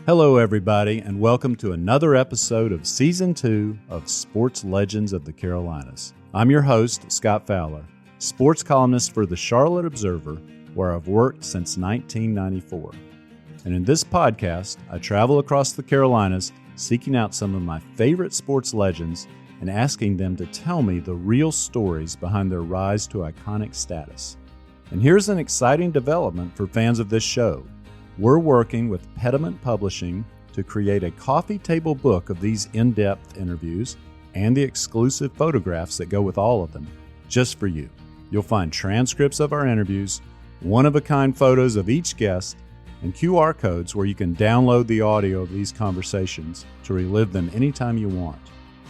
Hello, everybody, and welcome to another episode of Season 2 of Sports Legends of the Carolinas. I'm your host, Scott Fowler, sports columnist for the Charlotte Observer, where I've worked since 1994. And in this podcast, I travel across the Carolinas seeking out some of my favorite sports legends and asking them to tell me the real stories behind their rise to iconic status. And here's an exciting development for fans of this show. We're working with Pediment Publishing to create a coffee table book of these in-depth interviews and the exclusive photographs that go with all of them, just for you. You'll find transcripts of our interviews, one-of-a-kind photos of each guest, and QR codes where you can download the audio of these conversations to relive them anytime you want.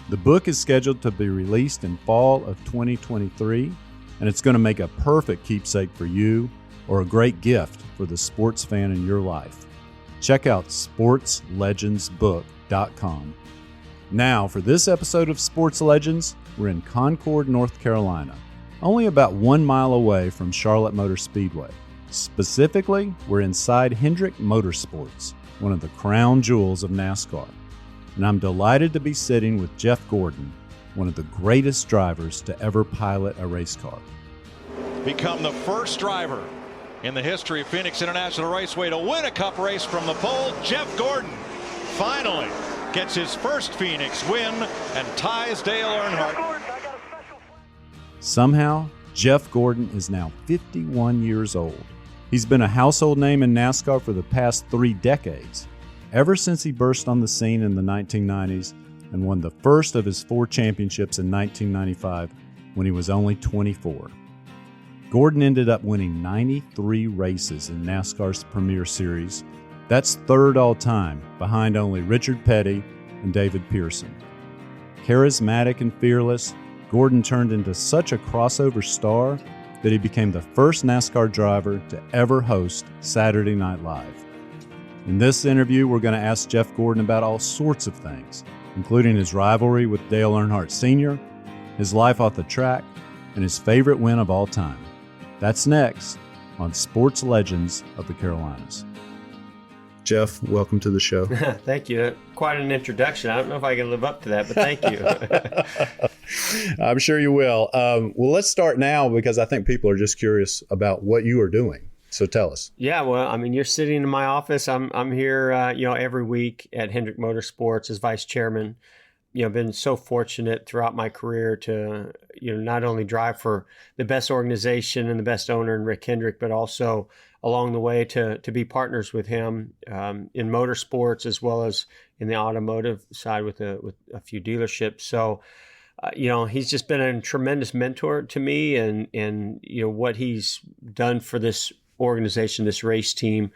The book is scheduled to be released in fall of 2023, and it's going to make a perfect keepsake for you or a great gift for the sports fan in your life. Check out sportslegendsbook.com. Now, for this episode of Sports Legends, we're in Concord, North Carolina, only about 1 mile away from Charlotte Motor Speedway. Specifically, we're inside Hendrick Motorsports, one of the crown jewels of NASCAR. And I'm delighted to be sitting with Jeff Gordon, one of the greatest drivers to ever pilot a race car. Become the first driver in the history of Phoenix International Raceway to win a cup race from the pole. Jeff Gordon finally gets his first Phoenix win and ties Dale Earnhardt. Somehow, Jeff Gordon is now 51 years old. He's been a household name in NASCAR for the past 3 decades, ever since he burst on the scene in the 1990s and won the first of his 4 championships in 1995 when he was only 24. Gordon ended up winning 93 races in NASCAR's Premier Series. That's third all time, behind only Richard Petty and David Pearson. Charismatic and fearless, Gordon turned into such a crossover star that he became the first NASCAR driver to ever host Saturday Night Live. In this interview, we're going to ask Jeff Gordon about all sorts of things, including his rivalry with Dale Earnhardt Sr., his life off the track, and his favorite win of all time. That's next on Sports Legends of the Carolinas. Jeff, welcome to the show. Thank you. Quite an introduction. I don't know if I can live up to that, but thank you. I'm sure you will. Well, let's start now because I think people are just curious about what you are doing. So tell us. Yeah, well, I mean, you're sitting in my office. I'm here, every week at Hendrick Motorsports as vice chairman. Been so fortunate throughout my career to, not only drive for the best organization and the best owner in Rick Hendrick, but also along the way to be partners with him in motorsports as well as in the automotive side with a few dealerships. So, he's just been a tremendous mentor to me and what he's done for this organization, this race team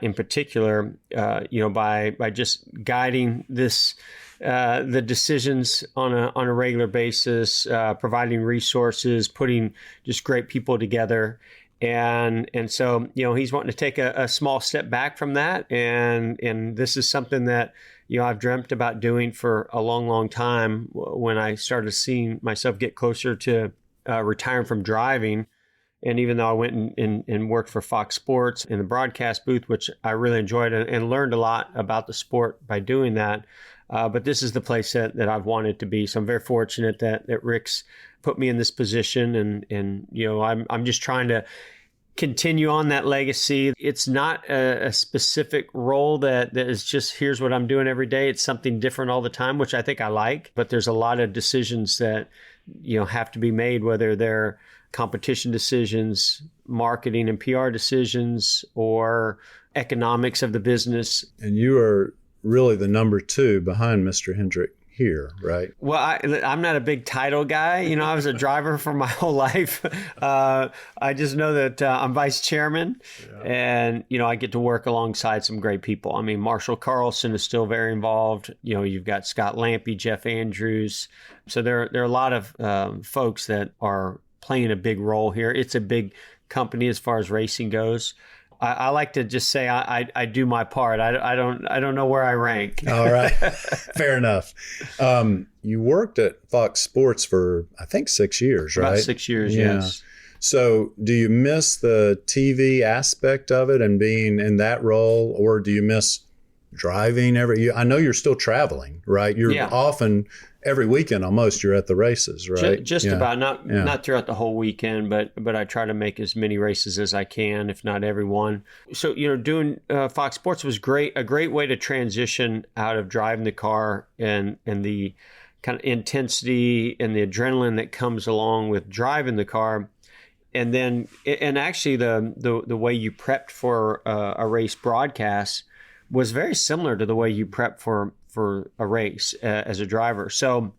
in particular, by just guiding this the decisions on a regular basis, providing resources, putting just great people together. And so, he's wanting to take a small step back from that. And this is something that, I've dreamt about doing for a long, long time when I started seeing myself get closer to retiring from driving. And even though I went and worked for Fox Sports in the broadcast booth, which I really enjoyed and learned a lot about the sport by doing that, but this is the place that I've wanted to be. So I'm very fortunate that Rick's put me in this position. And I'm just trying to continue on that legacy. It's not a specific role that is just, here's what I'm doing every day. It's something different all the time, which I think I like. But there's a lot of decisions that, have to be made, whether they're competition decisions, marketing and PR decisions, or economics of the business. And you are really the number 2 behind Mr. Hendrick here, right? Well, I'm not a big title guy. I was a driver for my whole life. I just know that I'm vice chairman, and, I get to work alongside some great people. I mean, Marshall Carlson is still very involved. You've got Scott Lampe, Jeff Andrews. So there are a lot of folks that are playing a big role here. It's a big company as far as racing goes. I like to just say I do my part. I don't know where I rank. All right, fair enough. You worked at Fox Sports for I think 6 years, right? About 6 years, yes. So do you miss the TV aspect of it and being in that role, or do you miss driving I know you're still traveling, right? You're often every weekend almost you're at the races, right? Just about, not throughout the whole weekend, but I try to make as many races as I can, if not every one. So, doing Fox Sports was a great way to transition out of driving the car and the kind of intensity and the adrenaline that comes along with driving the car. And then, and actually the way you prepped for a race broadcast was very similar to the way you prep for a race as a driver. So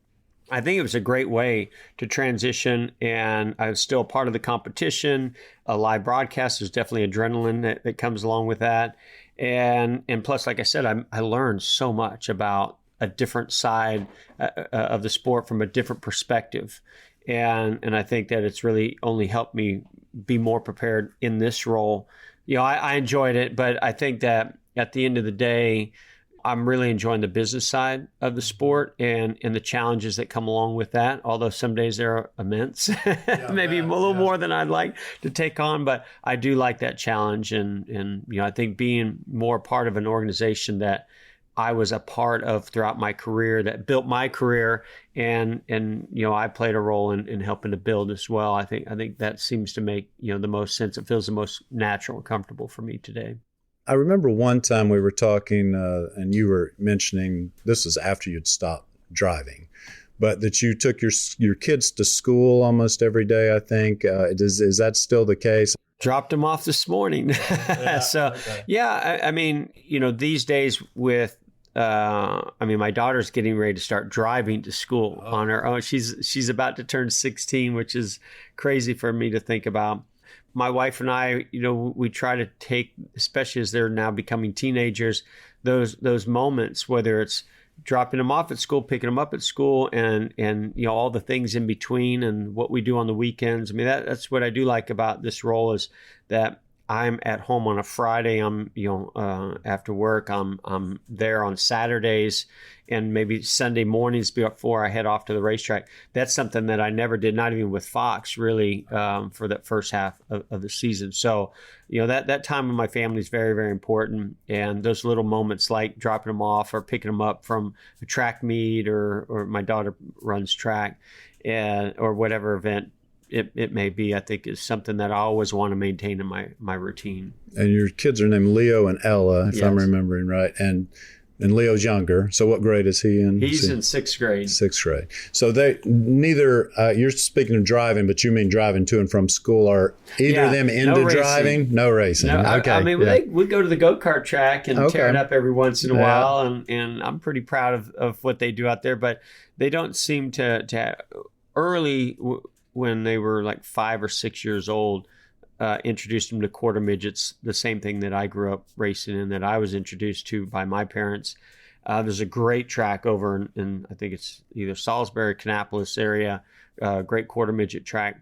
I think it was a great way to transition, and I was still part of the competition. A live broadcast, there's definitely adrenaline that comes along with that. And plus, like I said, I learned so much about a different side of the sport from a different perspective. And I think that it's really only helped me be more prepared in this role. I enjoyed it, but I think that at the end of the day, I'm really enjoying the business side of the sport and the challenges that come along with that. Although some days they're immense, maybe a little more than I'd like to take on, but I do like that challenge. And I think being more part of an organization that I was a part of throughout my career, that built my career, and I played a role in helping to build as well. I think that seems to make the most sense. It feels the most natural and comfortable for me today. I remember one time we were talking, and you were mentioning, this was after you'd stopped driving, but that you took your kids to school almost every day, I think. Is that still the case? Dropped them off this morning. I mean, these days with, my daughter's getting ready to start driving to school on her own. She's about to turn 16, which is crazy for me to think about. My wife and I, we try to take, especially as they're now becoming teenagers, those moments, whether it's dropping them off at school, picking them up at school, and all the things in between, and what we do on the weekends. I mean, that's what I do like about this role, is that I'm at home on a Friday. I'm after work. I'm there on Saturdays, and maybe Sunday mornings before I head off to the racetrack. That's something that I never did, not even with Fox, really, for that first half of the season. So, that time with my family is very, very important. And those little moments, like dropping them off or picking them up from a track meet, or my daughter runs track, or whatever event it may be, I think is something that I always want to maintain in my routine. And your kids are named Leo and Ella, if I'm remembering right. And Leo's younger. So what grade is he in? He's in sixth grade. Sixth grade. So they neither, you're speaking of driving, but you mean driving to and from school. Are either of them into driving? No racing. No, okay. I mean, we go to the go-kart track and tear it up every once in a while. And I'm pretty proud of what they do out there. But they don't seem to early, when they were like 5 or 6 years old, introduced them to quarter midgets, the same thing that I grew up racing in, that I was introduced to by my parents. There's a great track over in I think it's either Salisbury, Kannapolis area, great quarter midget track.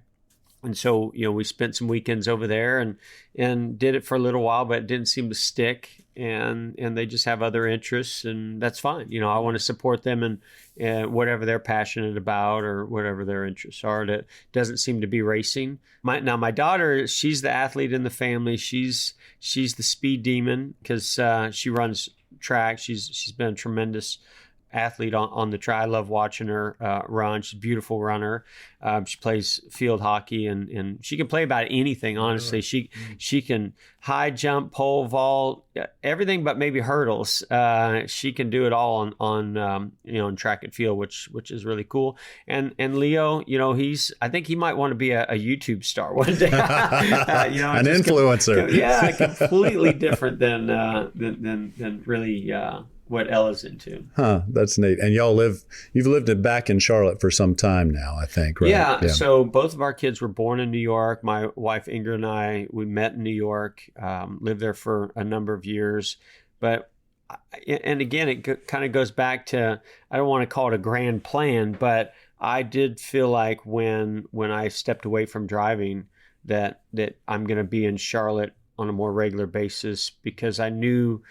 And so, we spent some weekends over there and did it for a little while, but it didn't seem to stick. And they just have other interests, and that's fine. I want to support them and whatever they're passionate about or whatever their interests are. That doesn't seem to be racing. My daughter, she's the athlete in the family. She's the speed demon because she runs track. She's been a tremendous athlete on the track. I love watching her run. She's a beautiful runner. She plays field hockey and she can play about anything. Honestly, she can high jump, pole vault, everything but maybe hurdles. She can do it all on track and field, which is really cool. And Leo, I think he might want to be a YouTube star one day. An influencer. Completely different than really. What Ella's into. That's neat. And you've lived back in Charlotte for some time now, I think, right? Yeah. So both of our kids were born in New York. My wife Ingrid and I, we met in New York, lived there for a number of years. But, and again, it kind of goes back to, I don't want to call it a grand plan, but I did feel like when I stepped away from driving that I'm going to be in Charlotte on a more regular basis, because I knew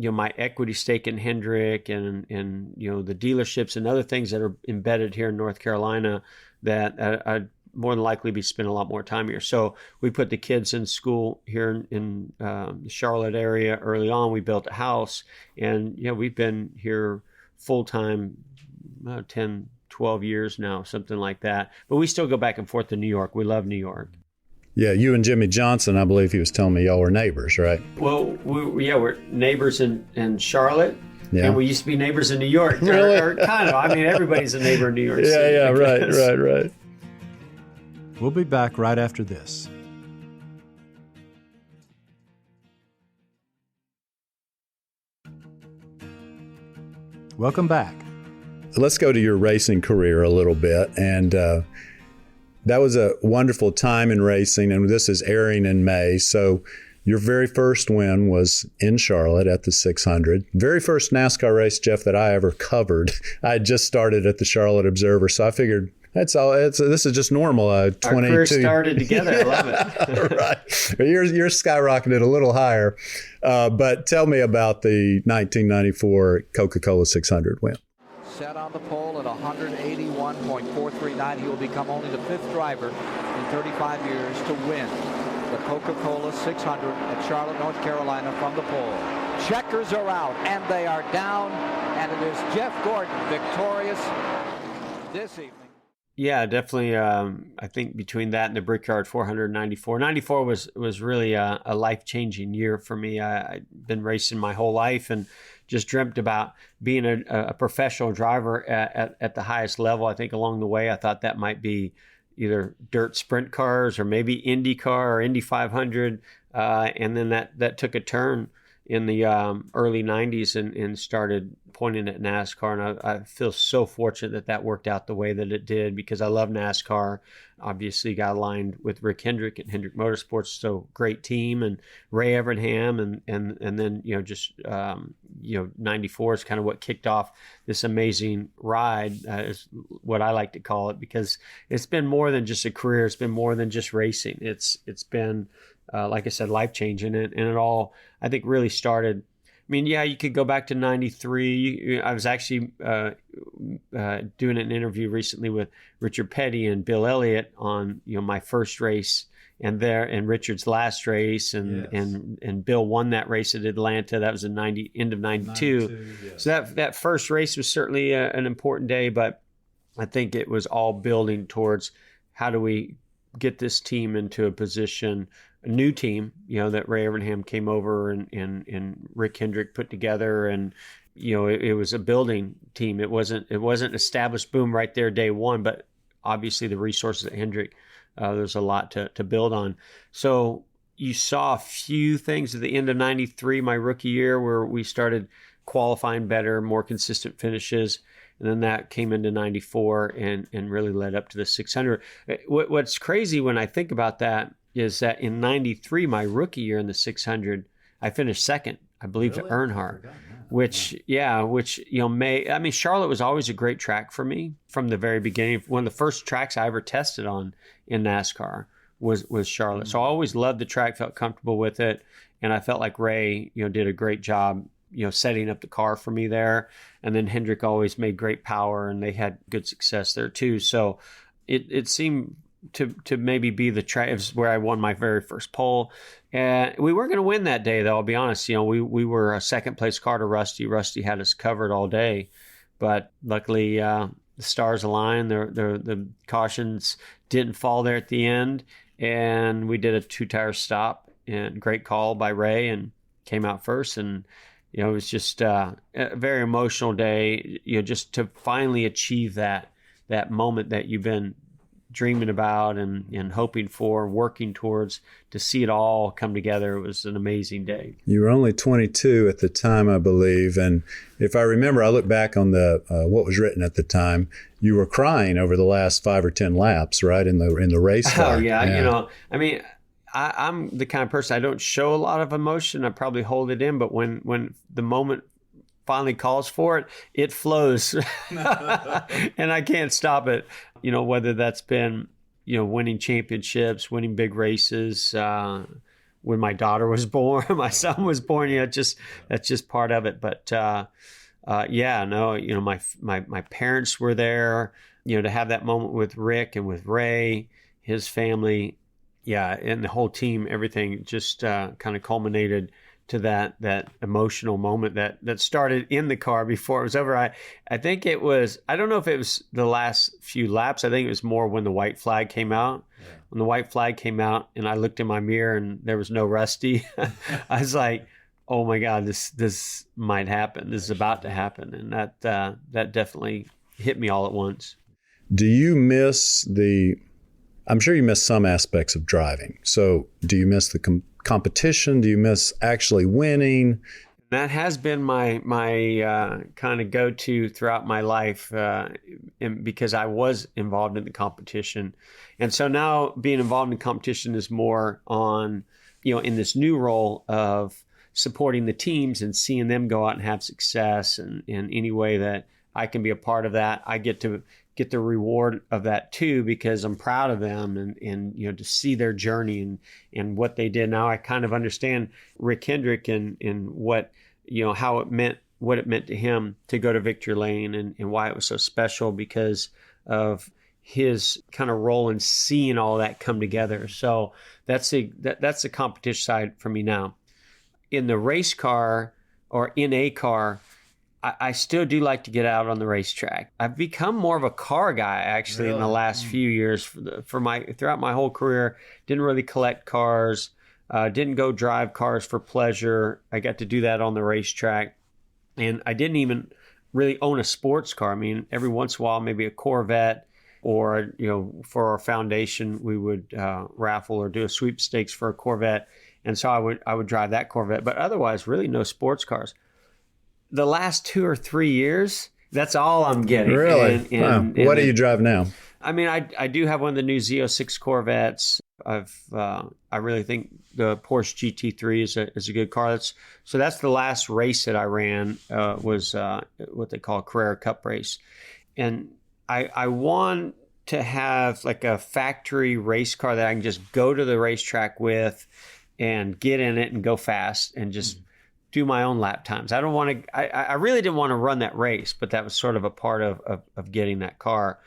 my equity stake in Hendrick and the dealerships and other things that are embedded here in North Carolina, that more than likely be spending a lot more time here. So we put the kids in school here in the Charlotte area early on. We built a house, and we've been here full time 10, 12 years now, something like that. But we still go back and forth to New York. We love New York. Yeah, you and Jimmy Johnson, I believe he was telling me y'all were neighbors, right? Well, we're neighbors in Charlotte. Yeah. And we used to be neighbors in New York. Really? Or kind of. I mean, everybody's a neighbor in New York City. Yeah, right. We'll be back right after this. Welcome back. Let's go to your racing career a little bit. And that was a wonderful time in racing, and this is airing in May. So your very first win was in Charlotte at the 600. Very first NASCAR race, Jeff, that I ever covered. I had just started at the Charlotte Observer, so I figured this is just normal. 22. Our career started together. I love it. Right. You're skyrocketed a little higher. But tell me about the 1994 Coca-Cola 600 win. Set on the pole at 181.439. He will become only the 5th driver in 35 years to win the Coca-Cola 600 at Charlotte, North Carolina from the pole. Checkers are out, and they are down, and it is Jeff Gordon victorious this evening. Yeah, definitely. I think between that and the Brickyard 494, 94 was really a life-changing year for me. I'd been racing my whole life and just dreamt about being a professional driver at the highest level. I think along the way, I thought that might be either dirt sprint cars or maybe IndyCar or Indy 500. And then that took a turn in the early 90s and started pointing at NASCAR. And I feel so fortunate that worked out the way that it did, because I love NASCAR. Obviously got aligned with Rick Hendrick at Hendrick Motorsports, so great team, and Ray Evernham, and then 94 is kind of what kicked off this amazing ride, is what I like to call it, because it's been more than just a career. It's been more than just racing. It's been like I said, life-changing, and it all, I think, really started. I mean, yeah, you could go back to 93. I was actually doing an interview recently with Richard Petty and Bill Elliott on, my first race and Richard's last race, and Bill won that race at Atlanta. That was in end of 92. Yes. So that first race was certainly an important day, but I think it was all building towards how do we get this team into a position, a new team, that Ray Evernham came over and Rick Hendrick put together, and it was a building team. It wasn't established, boom, right there day one, but obviously the resources at Hendrick, there's a lot to build on. So you saw a few things at the end of 93, my rookie year, where we started qualifying better, more consistent finishes. And then that came into 94 and really led up to the 600. What's crazy when I think about that is that in 93, my rookie year in the 600, I finished second, I believe, to Earnhart, Charlotte was always a great track for me from the very beginning. One of the first tracks I ever tested on in NASCAR was Charlotte. Mm-hmm. So I always loved the track, felt comfortable with it. And I felt like Ray, did a great job, setting up the car for me there. And then Hendrick always made great power, and they had good success there too. So it seemed to maybe be the track where I won my very first pole. And we weren't going to win that day, though, I'll be honest. We were a second place car to Rusty. Rusty had us covered all day. But luckily, the stars aligned. The cautions didn't fall there at the end. And we did a 2-tire stop, and great call by Ray, and came out first. And it was just a very emotional day, just to finally achieve that moment that you've been dreaming about and hoping for, working towards, to see it all come together. It was an amazing day. You were only 22 at the time, I believe. And if I remember, I look back on the what was written at the time, you were crying over the last 5 or 10 laps, right, in the race car. Oh, yeah. I'm the kind of person, I don't show a lot of emotion. I probably hold it in, but when the moment finally calls for it, it flows. And I can't stop it. Whether that's been, winning championships, winning big races, when my daughter was born, my son was born, that's just part of it. But my parents were there, to have that moment with Rick and with Ray, his family, and the whole team, everything just kind of culminated to that emotional moment that started in the car before it was over. I think it was, I don't know if it was the last few laps. I think it was more when the white flag came out. Yeah. When the white flag came out and I looked in my mirror and there was no Rusty, I was like, oh my God, this might happen. This is about to happen. And that definitely hit me all at once. Do you miss I'm sure you miss some aspects of driving. So do you miss the competition? Do you miss actually winning? That has been my kind of go-to throughout my life, because I was involved in the competition. And so now being involved in competition is more on, in this new role of supporting the teams and seeing them go out and have success. And in any way that I can be a part of that, I get to get the reward of that too, because I'm proud of them and to see their journey and what they did. Now I kind of understand Rick Hendrick and what, how it meant, what it meant to him to go to victory lane and why it was so special because of his kind of role in seeing all that come together. So that's the competition side for me now. In the race car or in a car, I still do like to get out on the racetrack. I've become more of a car guy actually in the last few years. Throughout my whole career, didn't really collect cars, didn't go drive cars for pleasure. I got to do that on the racetrack, and I didn't even really own a sports car. I mean, every once in a while, maybe a Corvette, or for our foundation, we would raffle or do a sweepstakes for a Corvette, and so I would drive that Corvette. But otherwise, really no sports cars. The last 2 or 3 years, that's all I'm getting. Really? And what do you drive now? I mean, I do have one of the new Z06 Corvettes. I really think the Porsche GT3 is a good car. So that's the last race that I ran was what they call a Carrera Cup race. And I want to have like a factory race car that I can just go to the racetrack with and get in it and go fast and just do my own lap times. I don't want to, I really didn't want to run that race, but that was sort of a part of getting that car.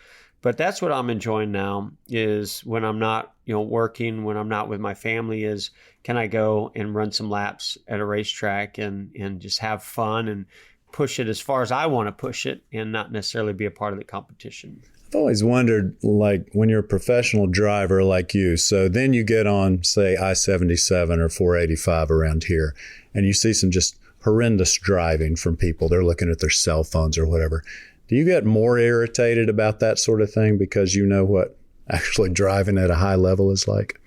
But that's what I'm enjoying now is when I'm not, working, when I'm not with my family is, can I go and run some laps at a racetrack and just have fun and push it as far as I want to push it and not necessarily be a part of the competition. I've always wondered, like, when you're a professional driver like you, so then you get on, say, I-77 or 485 around here, and you see some just horrendous driving from people. They're looking at their cell phones or whatever. Do you get more irritated about that sort of thing because you know what actually driving at a high level is like?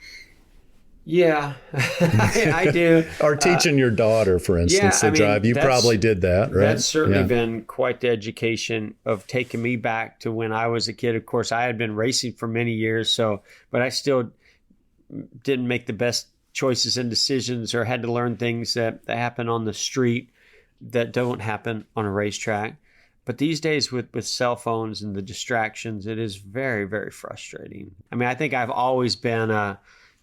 Yeah, I do. Or teaching your daughter, for instance, to drive. You probably did that, right? That's certainly been quite the education of taking me back to when I was a kid. Of course, I had been racing for many years, but I still didn't make the best choices and decisions or had to learn things that happen on the street that don't happen on a racetrack. But these days with cell phones and the distractions, it is very, very frustrating. I mean, I think I've always been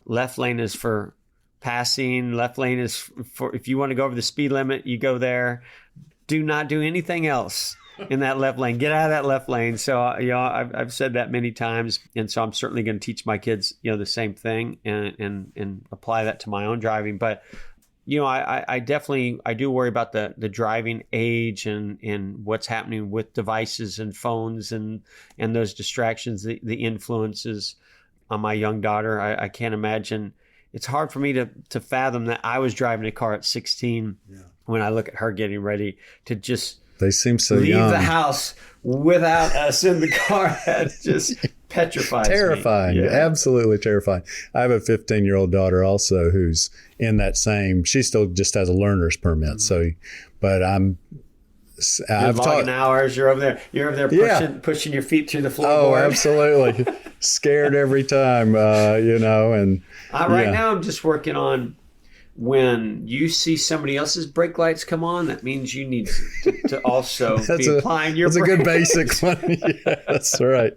left lane is for passing. Left lane is for if you want to go over the speed limit, you go there. Do not do anything else in that left lane. Get out of that left lane. So, I've said that many times. And so I'm certainly going to teach my kids, the same thing and apply that to my own driving. But, I definitely do worry about the driving age and what's happening with devices and phones and those distractions, the influences on my young daughter. I can't imagine. It's hard for me to fathom that I was driving a car at 16 when I look at her getting ready to just they seem so leave young. The house without us in the car. That just petrifies terrifying. me. Absolutely terrifying. I have a 15-year-old daughter also who's in that same, she still just has a learner's permit. So, but I've logging hours. You're over there pushing your feet through the floorboard. Oh, absolutely. Scared every time, and right now I'm just working on when you see somebody else's brake lights come on, that means you need to also be applying your brake. That's a good basic one. Yeah, that's right.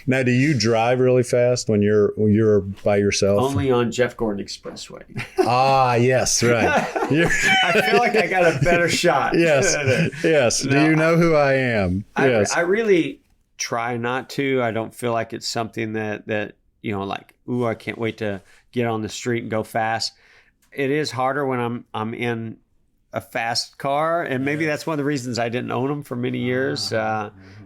Now, do you drive really fast when you're by yourself? Only on Jeff Gordon Expressway. Yes, right. I feel like I got a better shot. Yes. Do you know who I am? Yes. I really try not to. I don't feel like it's something that like, ooh, I can't wait to get on the street and go fast. It is harder when I'm in a fast car, and maybe that's one of the reasons I didn't own them for many years,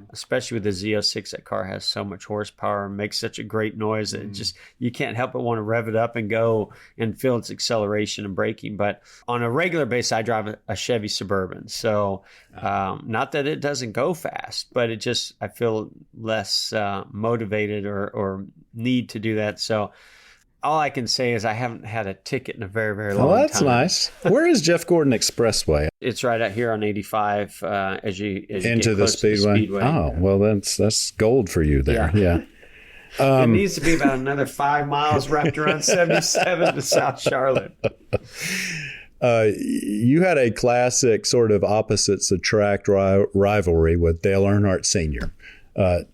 especially with the Z06. That car has so much horsepower and makes such a great noise that it just, you can't help but want to rev it up and go and feel its acceleration and braking. But on a regular basis, I drive a Chevy Suburban. So not that it doesn't go fast, but it just, I feel less motivated or need to do that. So all I can say is I haven't had a ticket in a very, very long time. Oh, that's nice. Where is Jeff Gordon Expressway? It's right out here on 85 as you into get the Speedway. Oh, well, that's gold for you there. Yeah. It needs to be about another 5 miles wrapped around 77 to South Charlotte. You had a classic sort of opposites attract rivalry with Dale Earnhardt Sr.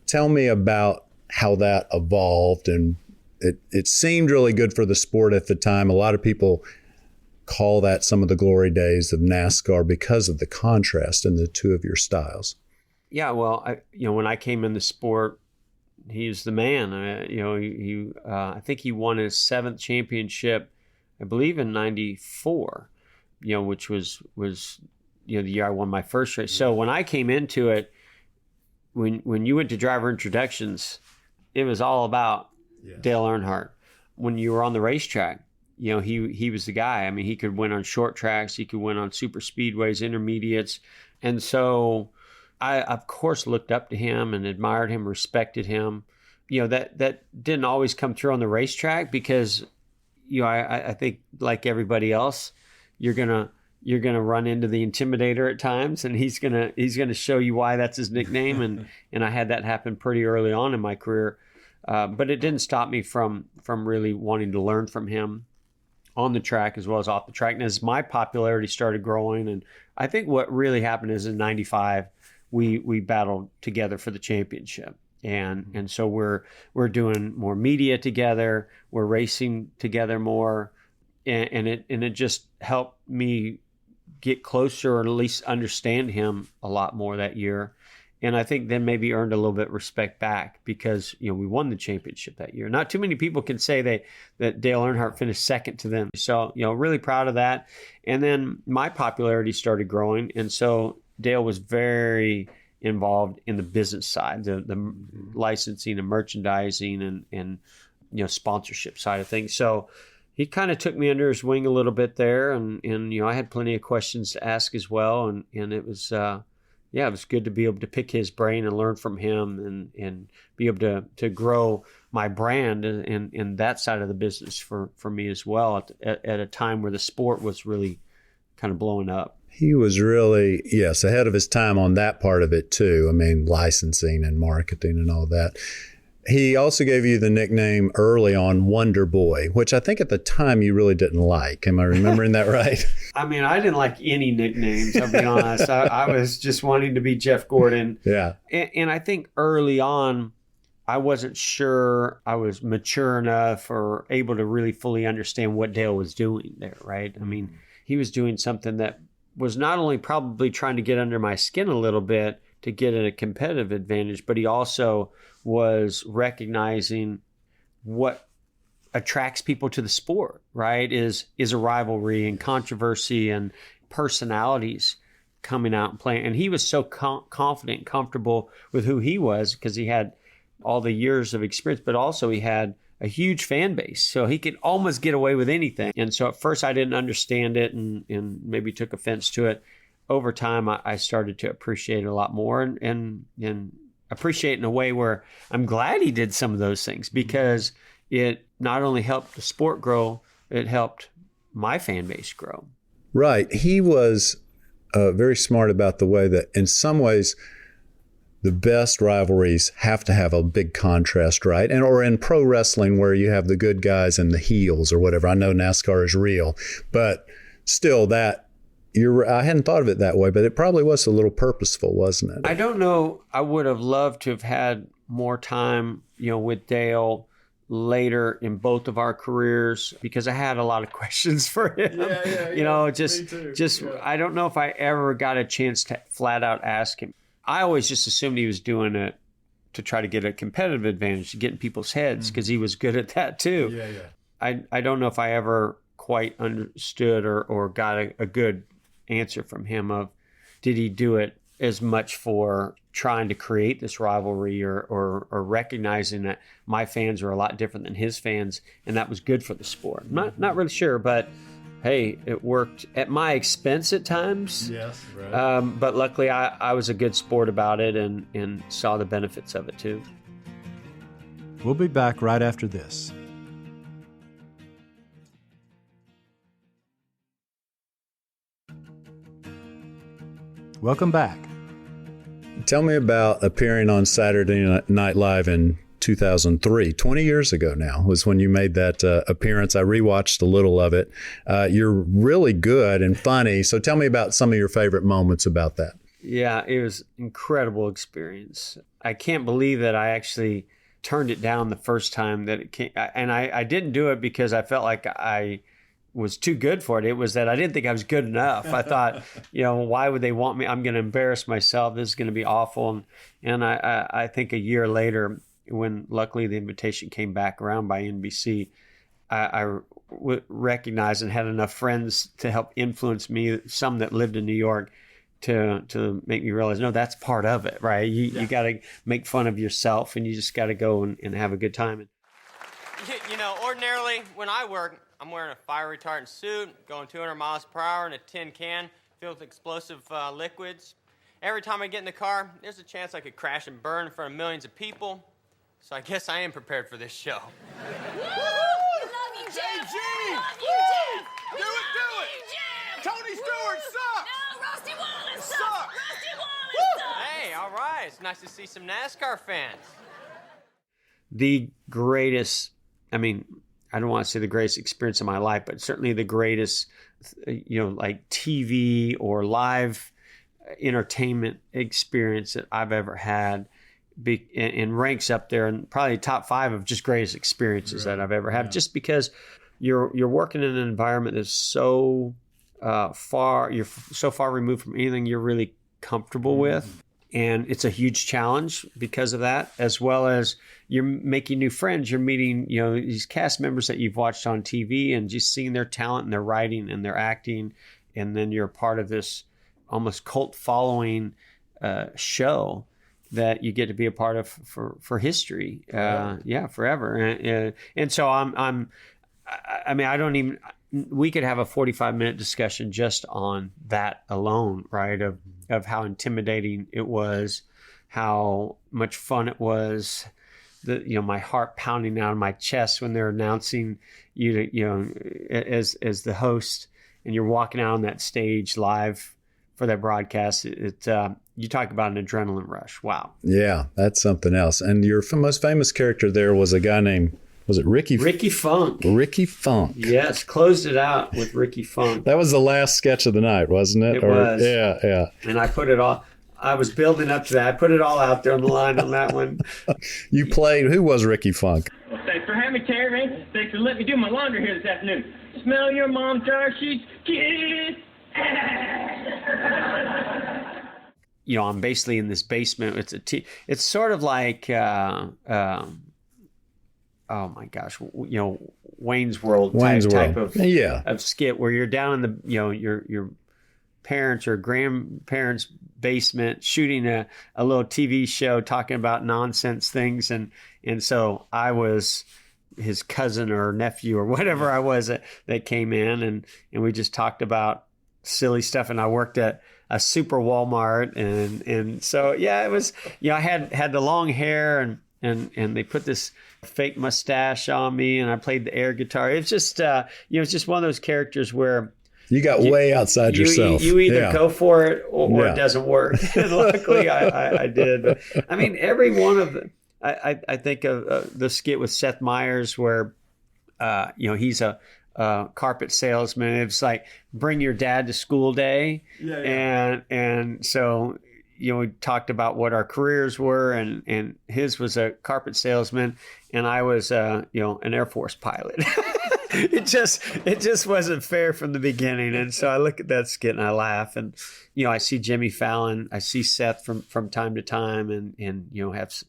Tell me about how that evolved, and it seemed really good for the sport at the time. A lot of people call that some of the glory days of NASCAR because of the contrast in the two of your styles. Yeah, well, when I came in the sport, he was the man. I think he won his 7th championship, I believe in '94. Which was the year I won my first race. So when I came into it, when you went to driver introductions, it was all about Dale Earnhardt. When you were on the racetrack, he was the guy. I mean, he could win on short tracks. He could win on super speedways, intermediates. And so I, of course, looked up to him and admired him, respected him. That didn't always come through on the racetrack because, I think like everybody else, you're gonna run into the intimidator at times, and he's gonna show you why that's his nickname. And I had that happen pretty early on in my career. But it didn't stop me from really wanting to learn from him on the track as well as off the track. And as my popularity started growing, and I think what really happened is in '95, we battled together for the championship. And so we're doing more media together, we're racing together more, and it just helped me get closer, or at least understand him a lot more that year. And I think then maybe earned a little bit of respect back because, we won the championship that year. Not too many people can say that Dale Earnhardt finished second to them. So, really proud of that. And then my popularity started growing. And so Dale was very involved in the business side, the licensing and merchandising and sponsorship side of things. So he kind of took me under his wing a little bit there. And I had plenty of questions to ask as well. And it was... it was good to be able to pick his brain and learn from him and be able to grow my brand in that side of the business for me as well at a time where the sport was really kind of blowing up. He was really, ahead of his time on that part of it too. I mean, licensing and marketing and all that. He also gave you the nickname early on Wonder Boy, which I think at the time you really didn't like. Am I remembering that right? I mean, I didn't like any nicknames, I'll be honest. I was just wanting to be Jeff Gordon. Yeah. And I think early on, I wasn't sure I was mature enough or able to really fully understand what Dale was doing there, right? I mean, he was doing something that was not only probably trying to get under my skin a little bit to get a competitive advantage, but he also was recognizing what attracts people to the sport, right? Is a rivalry and controversy and personalities coming out and playing. And he was so confident and comfortable with who he was because he had all the years of experience, but also he had a huge fan base. So he could almost get away with anything. And so at first I didn't understand it and maybe took offense to it. Over time, I started to appreciate it a lot more and appreciate it in a way where I'm glad he did some of those things because it not only helped the sport grow, it helped my fan base grow. Right. He was very smart about the way that in some ways the best rivalries have to have a big contrast, right? And or in pro wrestling where you have the good guys and the heels or whatever. I know NASCAR is real, but still I hadn't thought of it that way, but it probably was a little purposeful, wasn't it? I don't know. I would have loved to have had more time, with Dale later in both of our careers because I had a lot of questions for him. I don't know if I ever got a chance to flat out ask him. I always just assumed he was doing it to try to get a competitive advantage, to get in people's heads, because he was good at that too. Yeah. I don't know if I ever quite understood or got a good answer from him of, did he do it as much for trying to create this rivalry or recognizing that my fans are a lot different than his fans, and that was good for the sport. Not really sure, but hey, it worked at my expense at times. Yes, right. But luckily I was a good sport about it and saw the benefits of it too. We'll be back right after this. Welcome back. Tell me about appearing on Saturday Night Live in 2003. 20 years ago now was when you made that appearance. I rewatched a little of it. You're really good and funny. So tell me about some of your favorite moments about that. Yeah, it was an incredible experience. I can't believe that I actually turned it down the first time that it came. And I didn't do it because I felt like I was too good for it. It was that I didn't think I was good enough. I thought, why would they want me? I'm going to embarrass myself. This is going to be awful. And I think a year later, when luckily the invitation came back around by NBC, I recognized and had enough friends to help influence me, some that lived in New York, to make me realize, no, that's part of it, right? You got to make fun of yourself, and you just got to go and have a good time. Ordinarily, when I work, I'm wearing a fire retardant suit, going 200 miles per hour in a tin can filled with explosive liquids. Every time I get in the car, there's a chance I could crash and burn in front of millions of people. So I guess I am prepared for this show. Woo! We love you, Jeff! We love you, Jeff! Do it! Tony Stewart sucks! No, Rusty Wallace sucks! Rusty Wallace sucks! Hey, all right. It's nice to see some NASCAR fans. The greatest, I don't want to say the greatest experience of my life, but certainly the greatest, like TV or live entertainment experience that I've ever had, and ranks up there and probably top 5 of just greatest experiences that I've ever had. Just because you're working in an environment that's so far removed from anything you're really comfortable with. And it's a huge challenge because of that, as well as you're making new friends. You're meeting, these cast members that you've watched on TV and just seeing their talent and their writing and their acting. And then you're a part of this almost cult following show that you get to be a part of for history. Forever. And so we could have a 45-minute discussion just on that alone, right? Of how intimidating it was, how much fun it was, my heart pounding out of my chest when they're announcing you, as the host, and you're walking out on that stage live for that broadcast. You talk about an adrenaline rush. Wow. Yeah, that's something else. And your most famous character there was a guy named, was it Ricky? Ricky Funk. Ricky Funk. Yes, closed it out with Ricky Funk. That was the last sketch of the night, wasn't it? It was. Yeah. And I put it all, I was building up to that. I put it all out there on the line on that one. You played, who was Ricky Funk? Well, thanks for having me, Terry. Thanks for letting me do my laundry here this afternoon. Smell your mom's dryer sheets, kiss. I'm basically in this basement. It's sort of like, oh my gosh, Wayne's World type of skit where you're down in the, your parents or grandparents' basement shooting a little TV show talking about nonsense things. And so I was his cousin or nephew or whatever I was that came in and we just talked about silly stuff. And I worked at a super Walmart. And so, it was, I had the long hair and they put this fake mustache on me, and I played the air guitar. It's just, it's just one of those characters where you got way outside yourself. You either go for it or it doesn't work. And luckily, I did. But, every one of them. I think of the skit with Seth Meyers where, he's a carpet salesman. It's like bring your dad to school day, and so. We talked about what our careers were, and his was a carpet salesman, and I was, an Air Force pilot. it just wasn't fair from the beginning. And so I look at that skit and I laugh. And, I see Jimmy Fallon, I see Seth from time to time and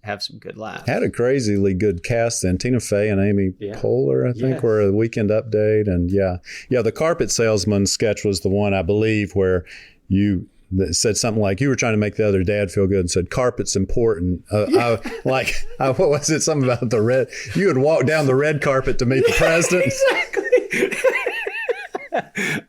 have some good laughs. Had a crazily good cast then. Tina Fey and Amy Poehler, I think, were a Weekend Update. And the carpet salesman sketch was the one, I believe, where you said something like you were trying to make the other dad feel good and said carpet's important. What was it? Something about the red. You would walk down the red carpet to meet the president. Exactly.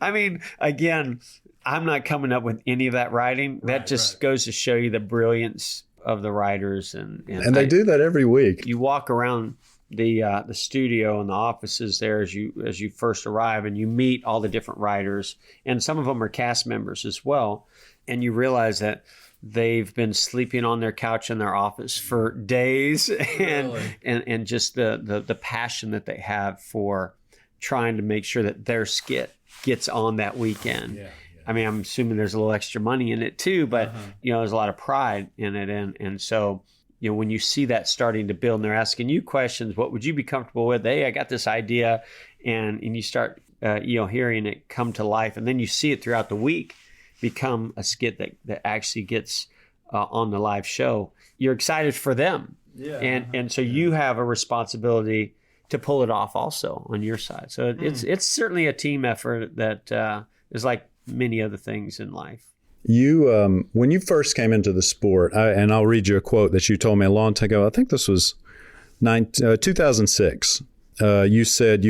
I mean, again, I'm not coming up with any of that writing. That just goes to show you the brilliance of the writers, and they do that every week. You walk around the studio and the offices there as you first arrive, and you meet all the different writers, and some of them are cast members as well, and you realize that they've been sleeping on their couch in their office for days, and just the passion that they have for trying to make sure that their skit gets on that weekend. Yeah. I mean, I'm assuming there's a little extra money in it too, but there's a lot of pride in it, and so. When you see that starting to build and they're asking you questions, what would you be comfortable with? Hey, I got this idea, and you start, hearing it come to life, and then you see it throughout the week become a skit that actually gets on the live show. You're excited for them, and so you have a responsibility to pull it off also on your side. So it's certainly a team effort that is like many other things in life. You, when you first came into the sport, and I'll read you a quote that you told me a long time ago. I think this was 2006. You said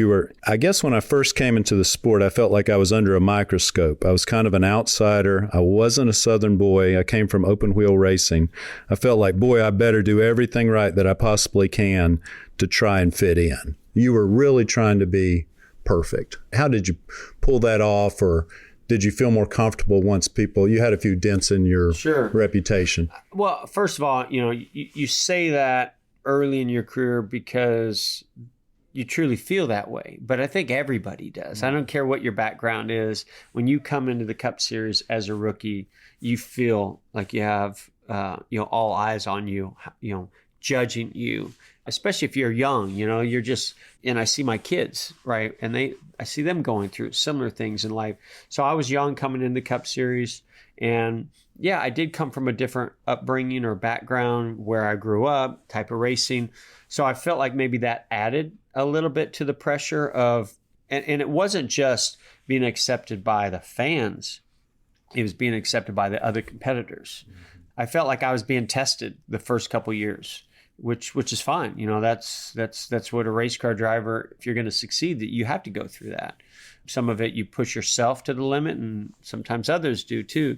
I guess when I first came into the sport, I felt like I was under a microscope. I was kind of an outsider. I wasn't a Southern boy. I came from open wheel racing. I felt like, boy, I better do everything right that I possibly can to try and fit in. You were really trying to be perfect. How did you pull that off, or did you feel more comfortable once you had a few dents in your reputation? Well, first of all, you say that early in your career because you truly feel that way. But I think everybody does. I don't care what your background is. When you come into the Cup Series as a rookie, you feel like you have, all eyes on you, judging you, especially if you're young, you're just, and I see my kids, right? And I see them going through similar things in life. So I was young coming into the Cup Series, and I did come from a different upbringing or background where I grew up, type of racing. So I felt like maybe that added a little bit to the pressure of, and it wasn't just being accepted by the fans, it was being accepted by the other competitors. Mm-hmm. I felt like I was being tested the first couple of years. Which is fine. That's what a race car driver, if you're going to succeed, that you have to go through that. Some of it you push yourself to the limit, and sometimes others do too.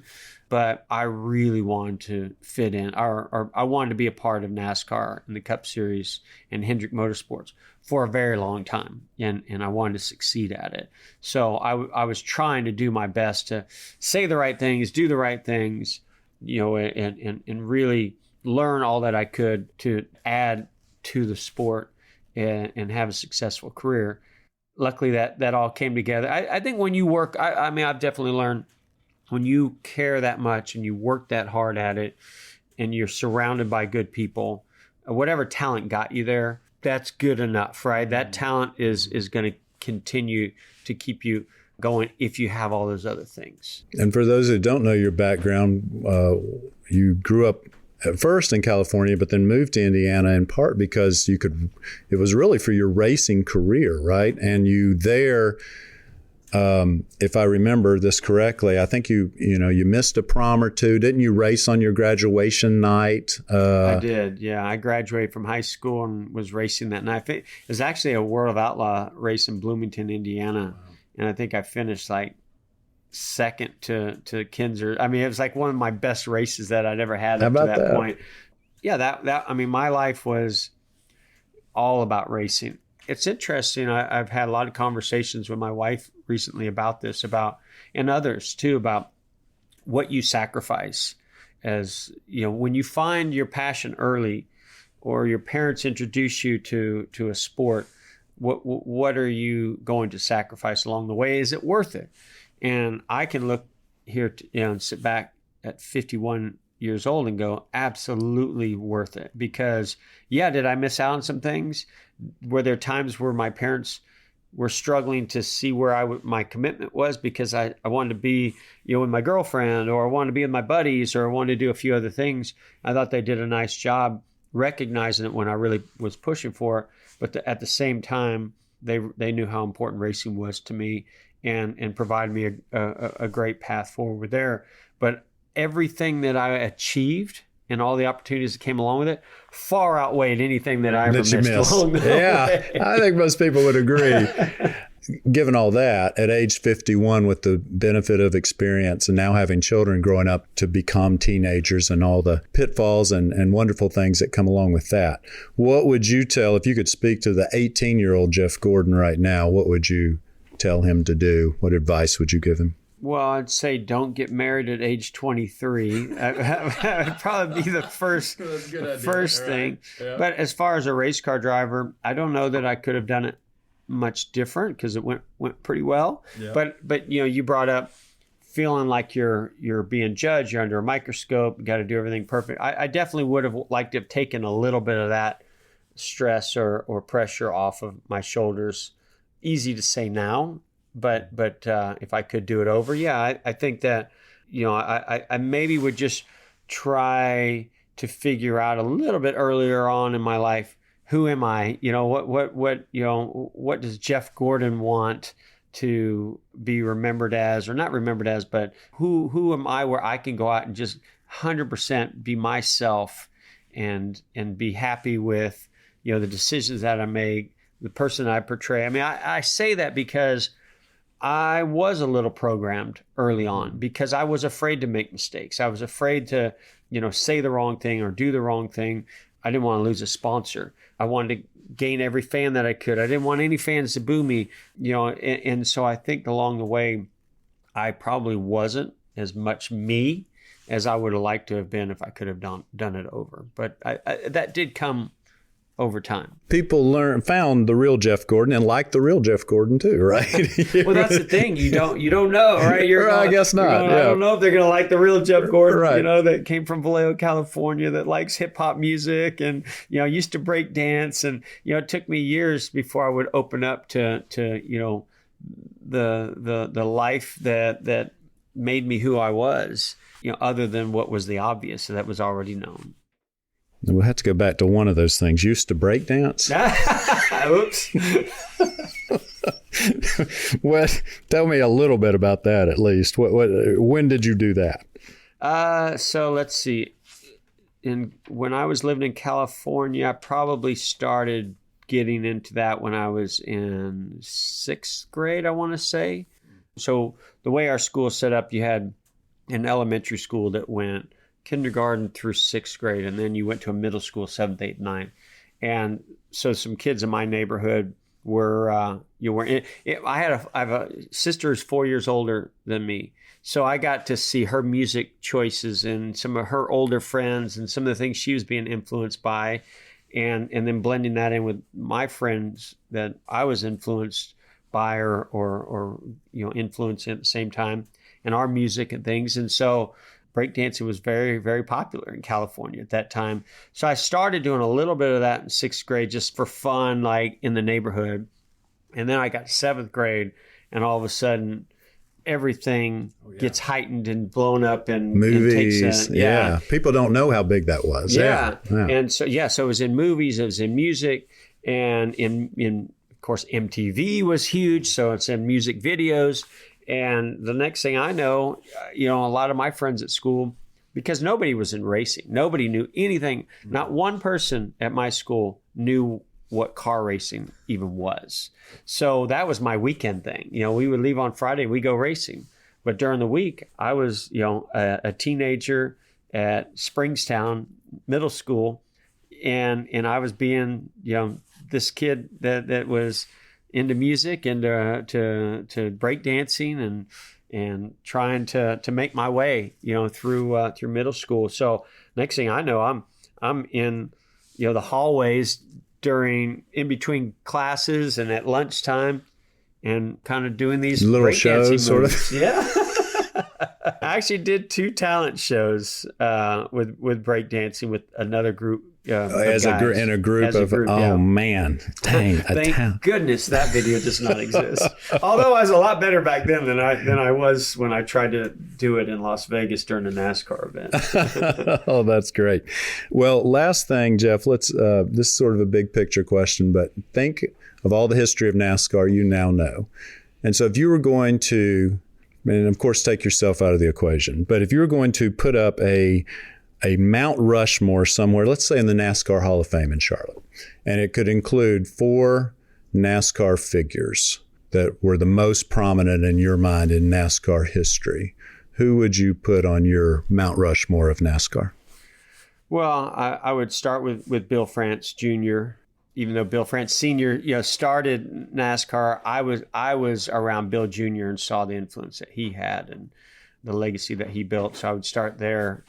But I really wanted to fit in, or I wanted to be a part of NASCAR and the Cup Series and Hendrick Motorsports for a very long time, and I wanted to succeed at it. So I was trying to do my best to say the right things, do the right things, and really learn all that I could to add to the sport and have a successful career. Luckily, that all came together. I think when you work, I mean, I've definitely learned when you care that much and you work that hard at it and you're surrounded by good people, whatever talent got you there, that's good enough, right? That talent is going to continue to keep you going if you have all those other things. And for those who don't know your background, you grew up at first in California, but then moved to Indiana in part because it was really for your racing career, right? And you there, if I remember this correctly, I think you missed a prom or two. Didn't you race on your graduation night? I did, yeah. I graduated from high school and was racing that night. It was actually a World of Outlaw race in Bloomington, Indiana. Wow. And I think I finished like second to Kinzer. I mean, it was like one of my best races that I'd ever had up to that point. Yeah, I mean, my life was all about racing. It's interesting. I've had a lot of conversations with my wife recently about this, and others too, about what you sacrifice as, when you find your passion early or your parents introduce you to a sport, what are you going to sacrifice along the way? Is it worth it? And I can look here and sit back at 51 years old and go, absolutely worth it. Because, did I miss out on some things? Were there times where my parents were struggling to see where my commitment was, because I wanted to be, with my girlfriend, or I wanted to be with my buddies, or I wanted to do a few other things. I thought they did a nice job recognizing it when I really was pushing for it. But at the same time, they knew how important racing was to me, and provided me a great path forward there. But everything that I achieved and all the opportunities that came along with it far outweighed anything that I ever missed along the way. I think most people would agree. Given all that, at age 51, with the benefit of experience and now having children growing up to become teenagers and all the pitfalls and wonderful things that come along with that, what would you tell, if you could speak to the 18-year-old Jeff Gordon right now, what would you tell him to do? What advice would you give him? Well, I'd say don't get married at age 23. That would probably be the first thing. Yeah. But as far as a race car driver, I don't know that I could have done it much different, because it went pretty well. Yeah. But you brought up feeling like you're being judged, you're under a microscope, you got to do everything perfect. I definitely would have liked to have taken a little bit of that stress or pressure off of my shoulders. Easy to say now. But if I could do it over, I think that, I maybe would just try to figure out a little bit earlier on in my life, who am I? What does Jeff Gordon want to be remembered as, or not remembered as, but who am I, where I can go out and just 100% be myself and be happy with, the decisions that I make, the person I portray. I mean, I say that because I was a little programmed early on, because I was afraid to make mistakes. I was afraid to, say the wrong thing or do the wrong thing. I didn't want to lose a sponsor. I wanted to gain every fan that I could. I didn't want any fans to boo me, and so I think along the way, I probably wasn't as much me as I would have liked to have been if I could have done it over. But that did come over time. People found the real Jeff Gordon and liked the real Jeff Gordon too, right? Well, that's the thing. You don't know, right? I guess not. I don't know if they're going to like the real Jeff Gordon, right, that came from Vallejo, California, that likes hip hop music and, used to break dance. And, it took me years before I would open up to the life that made me who I was, other than what was the obvious that was already known. We'll have to go back to one of those things. Used to break dance? Oops. Well, tell me a little bit about that at least. When did you do that? So let's see. When I was living in California, I probably started getting into that when I was in 6th grade, I want to say. So the way our school is set up, you had an elementary school that went kindergarten through 6th grade, and then you went to a middle school, 7th, 8th, 9th. And so some kids in my neighborhood were, I have a sister who's 4 years older than me. So I got to see her music choices and some of her older friends and some of the things she was being influenced by, and then blending that in with my friends that I was influenced by or influenced at the same time, and our music and things. And so breakdancing was very, very popular in California at that time. So I started doing a little bit of that in 6th grade just for fun, like in the neighborhood. And then I got 7th grade, and all of a sudden everything gets heightened and blown up, and movies. And takes yeah. People don't know how big that was. Yeah. And so, so it was in movies, it was in music, and in of course, MTV was huge. So it's in music videos. And the next thing I know, a lot of my friends at school, because nobody was in racing, nobody knew anything. Not one person at my school knew what car racing even was. So that was my weekend thing. We would leave on Friday, we go racing. But during the week, I was, a teenager at Springstown Middle School, and I was being, this kid that was into music and to break dancing and trying to make my way, through middle school. So next thing I know, I'm in, the hallways in between classes and at lunchtime, and kind of doing these little shows, sort of. Yeah. I actually did 2 talent shows with breakdancing with another group in a group of yeah. Man, dang! Thank goodness that video does not exist. Although I was a lot better back then than I was when I tried to do it in Las Vegas during a NASCAR event. Oh, that's great. Well, last thing, Jeff. Let's. This is sort of a big picture question, but think of all the history of NASCAR you now know, and so if you were going to, and of course, take yourself out of the equation, but if you were going to put up a Mount Rushmore somewhere, let's say in the NASCAR Hall of Fame in Charlotte, and it could include 4 NASCAR figures that were the most prominent in your mind in NASCAR history, who would you put on your Mount Rushmore of NASCAR? Well, I would start with Bill France Jr. Even though Bill France Sr. Started NASCAR, I was around Bill Jr. and saw the influence that he had and the legacy that he built. So I would start there.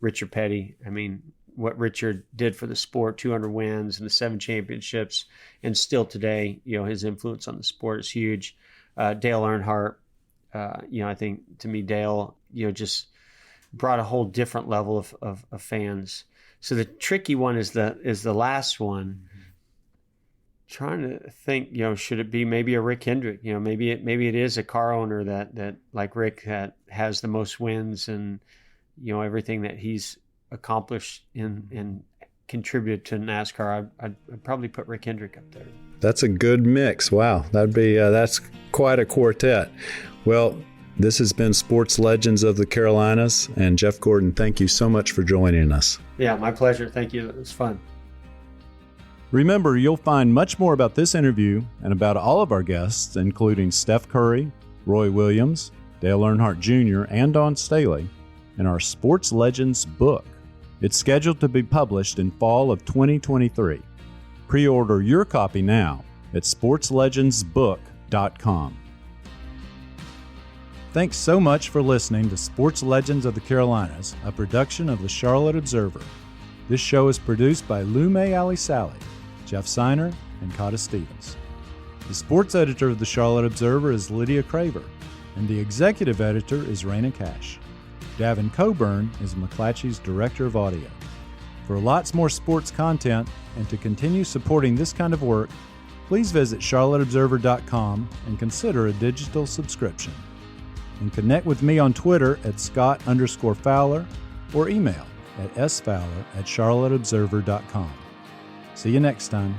Richard Petty. I mean, what Richard did for the sport, 200 wins and the 7 championships, and still today, his influence on the sport is huge. Dale Earnhardt, I think to me, Dale, just brought a whole different level of fans. So the tricky one is the last one. Trying to think, should it be maybe a Rick Hendrick? Maybe it is a car owner that like Rick has the most wins and everything that he's accomplished and contributed to NASCAR. I'd probably put Rick Hendrick up there. That's a good mix. Wow, that's quite a quartet. Well, this has been Sports Legends of the Carolinas, and Jeff Gordon, thank you so much for joining us. Yeah, my pleasure. Thank you. It was fun. Remember, you'll find much more about this interview and about all of our guests, including Steph Curry, Roy Williams, Dale Earnhardt Jr., and Don Staley, in our Sports Legends book. It's scheduled to be published in fall of 2023. Pre-order your copy now at sportslegendsbook.com. Thanks so much for listening to Sports Legends of the Carolinas, a production of the Charlotte Observer. This show is produced by Lume Ali Sally, Jeff Seiner, and Cotta Stevens. The sports editor of the Charlotte Observer is Lydia Craver, and the executive editor is Raina Cash. Davin Coburn is McClatchy's Director of Audio. For lots more sports content and to continue supporting this kind of work, please visit charlotteobserver.com and consider a digital subscription. And connect with me on Twitter at Scott_Fowler or email at sfowler@charlotteobserver.com. See you next time.